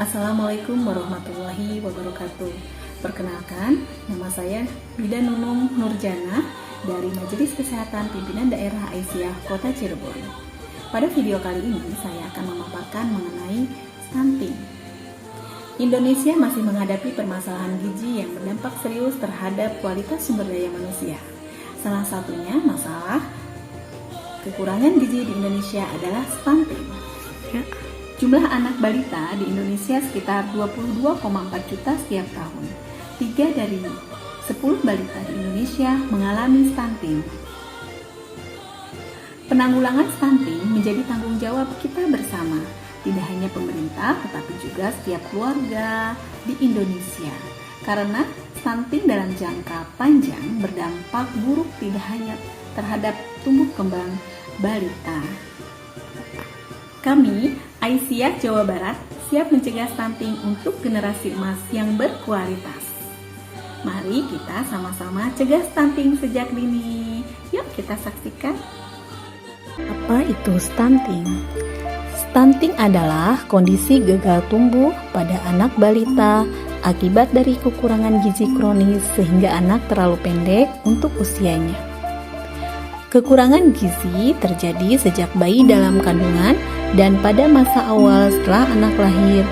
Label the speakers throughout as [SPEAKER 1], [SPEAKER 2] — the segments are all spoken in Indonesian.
[SPEAKER 1] Assalamualaikum warahmatullahi wabarakatuh. Perkenalkan, nama saya Bida Nunung Nurjana dari Majelis Kesehatan Pimpinan Daerah Aisyah Kota Cirebon. Pada video kali ini saya akan memaparkan mengenai stunting. Indonesia masih menghadapi permasalahan gizi yang berdampak serius terhadap kualitas sumber daya manusia. Salah satunya masalah kekurangan gizi di Indonesia adalah stunting. Jumlah anak balita di Indonesia sekitar 22,4 juta setiap tahun. 3 dari 10 balita di Indonesia mengalami stunting. Penanggulangan stunting menjadi tanggung jawab kita bersama, tidak hanya pemerintah tetapi juga setiap keluarga di Indonesia. Karena stunting dalam jangka panjang berdampak buruk tidak hanya terhadap tumbuh kembang balita. Kami, Aisyah Jawa Barat, siap mencegah stunting untuk generasi emas yang berkualitas. Mari kita sama-sama cegah stunting sejak dini. Yuk kita saksikan.
[SPEAKER 2] Apa itu stunting? Stunting adalah kondisi gagal tumbuh pada anak balita akibat dari kekurangan gizi kronis sehingga anak terlalu pendek untuk usianya. Kekurangan gizi terjadi sejak bayi dalam kandungan dan pada masa awal setelah anak lahir,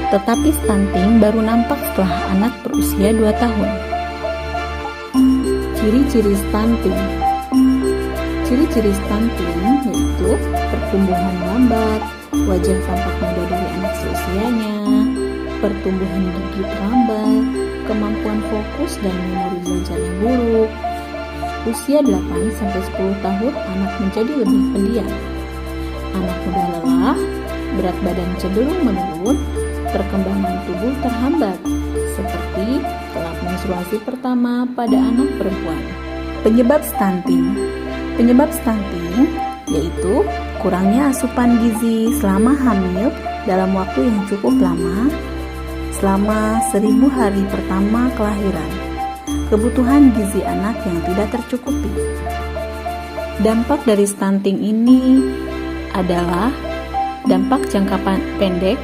[SPEAKER 2] tetapi stunting baru nampak setelah anak berusia 2 tahun. Ciri-ciri stunting. Ciri-ciri stunting yaitu pertumbuhan lambat, wajah tampak muda dari anak seusianya, pertumbuhan gigi terlambat, kemampuan fokus dan memori belajarnya buruk. Usia 8-10 tahun anak menjadi lebih pendiam. Anak mudah lelah, berat badan cenderung menurun, perkembangan tubuh terhambat, seperti telat menstruasi pertama pada anak perempuan. Penyebab stunting. Penyebab stunting yaitu kurangnya asupan gizi selama hamil dalam waktu yang cukup lama, selama 1000 hari pertama kelahiran. Kebutuhan gizi anak yang tidak tercukupi. Dampak dari stunting ini adalah dampak jangka pendek,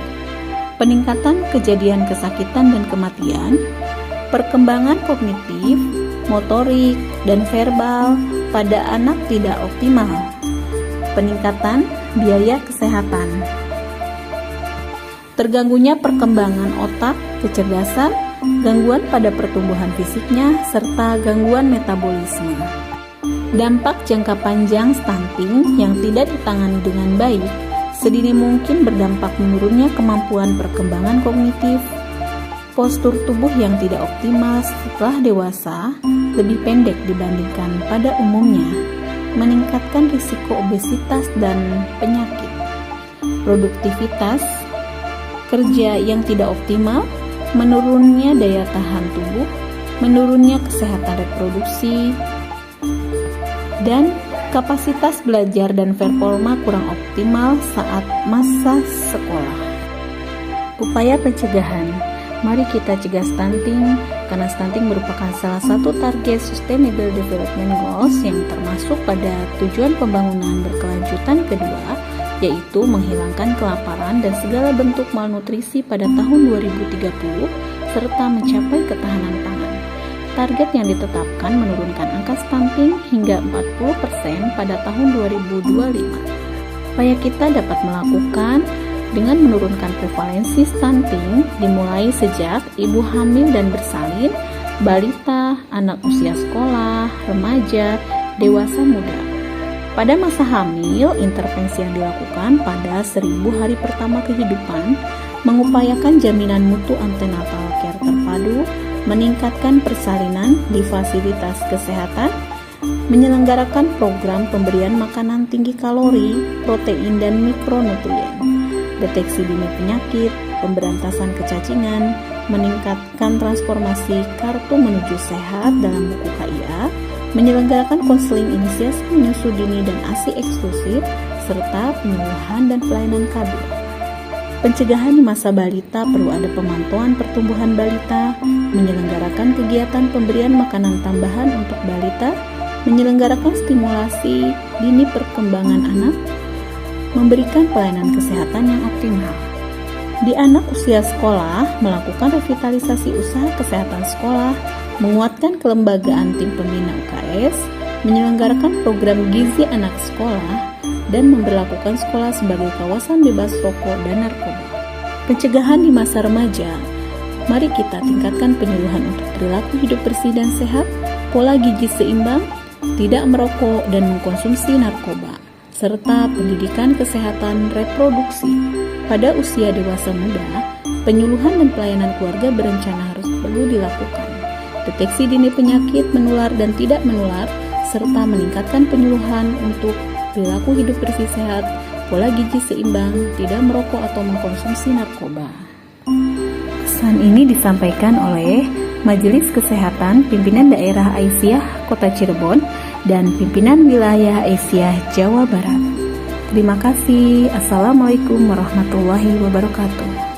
[SPEAKER 2] peningkatan kejadian kesakitan dan kematian, perkembangan kognitif, motorik, dan verbal pada anak tidak optimal, peningkatan biaya kesehatan, terganggunya perkembangan otak, kecerdasan, gangguan pada pertumbuhan fisiknya, serta gangguan metabolisme. Dampak jangka panjang stunting yang tidak ditangani dengan baik sedini mungkin berdampak menurunnya kemampuan perkembangan kognitif, postur tubuh yang tidak optimal setelah dewasa lebih pendek dibandingkan pada umumnya, meningkatkan risiko obesitas dan penyakit, produktivitas kerja yang tidak optimal, menurunnya daya tahan tubuh, menurunnya kesehatan reproduksi, dan kapasitas belajar dan performa kurang optimal saat masa sekolah. Upaya pencegahan. Mari kita cegah stunting, karena stunting merupakan salah satu target Sustainable Development Goals yang termasuk pada tujuan pembangunan berkelanjutan kedua, yaitu menghilangkan kelaparan dan segala bentuk malnutrisi pada tahun 2030 serta mencapai ketahanan pangan. Target yang ditetapkan menurunkan angka stunting hingga 40% pada tahun 2025. Upaya kita dapat melakukan dengan menurunkan prevalensi stunting dimulai sejak ibu hamil dan bersalin, balita, anak usia sekolah, remaja, dewasa muda. Pada masa hamil, intervensi yang dilakukan pada 1000 hari pertama kehidupan mengupayakan jaminan mutu antenatal care terpadu, meningkatkan persalinan di fasilitas kesehatan, menyelenggarakan program pemberian makanan tinggi kalori, protein, dan mikronutrien, deteksi dini penyakit, pemberantasan kecacingan, meningkatkan transformasi kartu menuju sehat dalam buku KIA, menyelenggarakan konseling inisiasi menyusu dini dan ASI eksklusif, serta penyuluhan dan pelayanan KB. Pencegahan di masa balita perlu ada pemantauan pertumbuhan balita, menyelenggarakan kegiatan pemberian makanan tambahan untuk balita, menyelenggarakan stimulasi dini perkembangan anak, memberikan pelayanan kesehatan yang optimal. Di anak usia sekolah, melakukan revitalisasi usaha kesehatan sekolah, menguatkan kelembagaan tim pembina UKS, menyelenggarakan program gizi anak sekolah, dan memberlakukan sekolah sebagai kawasan bebas rokok dan narkoba. Pencegahan di masa remaja. Mari kita tingkatkan penyuluhan untuk perilaku hidup bersih dan sehat, pola gizi seimbang, tidak merokok dan mengkonsumsi narkoba, serta pendidikan kesehatan reproduksi. Pada usia dewasa muda, penyuluhan dan pelayanan keluarga berencana harus perlu dilakukan. Deteksi dini penyakit menular dan tidak menular, serta meningkatkan penyuluhan untuk perilaku hidup bersih sehat, pola gizi seimbang, tidak merokok atau mengkonsumsi narkoba. Pesan ini disampaikan oleh Majelis Kesehatan Pimpinan Daerah Aisyah Kota Cirebon dan Pimpinan Wilayah Aisyah Jawa Barat. Terima kasih. Assalamualaikum warahmatullahi wabarakatuh.